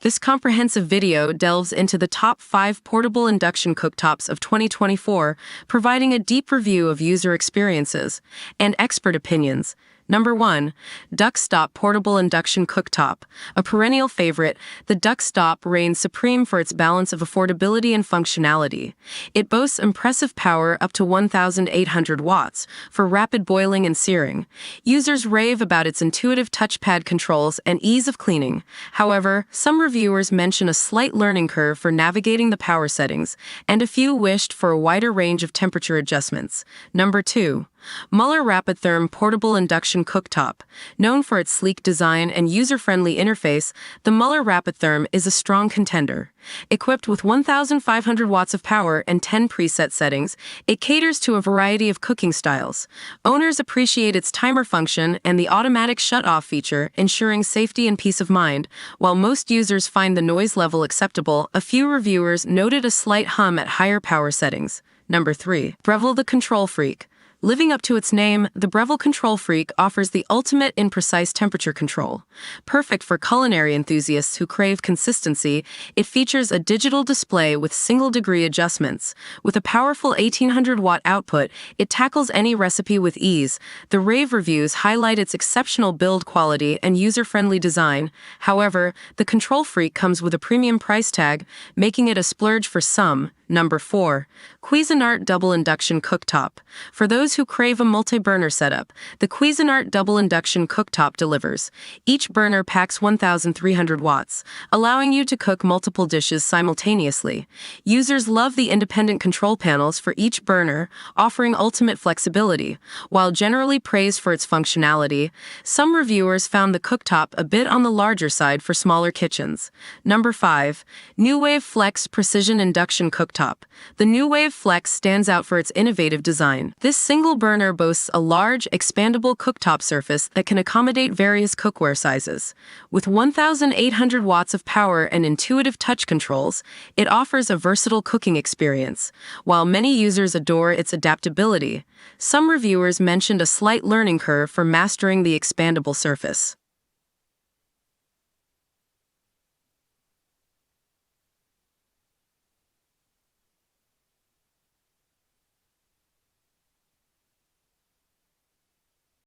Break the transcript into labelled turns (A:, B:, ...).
A: This comprehensive video delves into the top 5 portable induction cooktops of 2024, providing a deep review of user experiences and expert opinions. Number 1. Cooktop Portable Induction Cooktop. A perennial favorite, the Cooktop reigns supreme for its balance of affordability and functionality. It boasts impressive power up to 1,800 watts for rapid boiling and searing. Users rave about its intuitive touchpad controls and ease of cleaning. However, some reviewers mention a slight learning curve for navigating the power settings, and a few wished for a wider range of temperature adjustments. Number 2. Mueller Rapid-Therm Portable Induction Cooktop. Known for its sleek design and user-friendly interface, the Mueller Rapid-Therm is a strong contender. Equipped with 1,500 watts of power and 10 preset settings, it caters to a variety of cooking styles. Owners appreciate its timer function and the automatic shut-off feature, ensuring safety and peace of mind. While most users find the noise level acceptable, a few reviewers noted a slight hum at higher power settings. Number 3. Breville the Control Freak. Living up to its name, the Breville Control Freak offers the ultimate in precise temperature control. Perfect for culinary enthusiasts who crave consistency, it features a digital display with single-degree adjustments. With a powerful 1,800-watt output, it tackles any recipe with ease. The rave reviews highlight its exceptional build quality and user-friendly design. However, the Control Freak comes with a premium price tag, making it a splurge for some. Number 4. Cuisinart Double Induction Cooktop. For those who crave a multi-burner setup, the Cuisinart Double Induction Cooktop delivers. Each burner packs 1,300 watts, allowing you to cook multiple dishes simultaneously. Users love the independent control panels for each burner, offering ultimate flexibility. While generally praised for its functionality, some reviewers found the cooktop a bit on the larger side for smaller kitchens. Number 5. NewWave Flex Precision Induction Cooktop. The NewWave Flex stands out for its innovative design. This single burner boasts a large, expandable cooktop surface that can accommodate various cookware sizes. With 1,800 watts of power and intuitive touch controls, it offers a versatile cooking experience. While many users adore its adaptability, some reviewers mentioned a slight learning curve for mastering the expandable surface.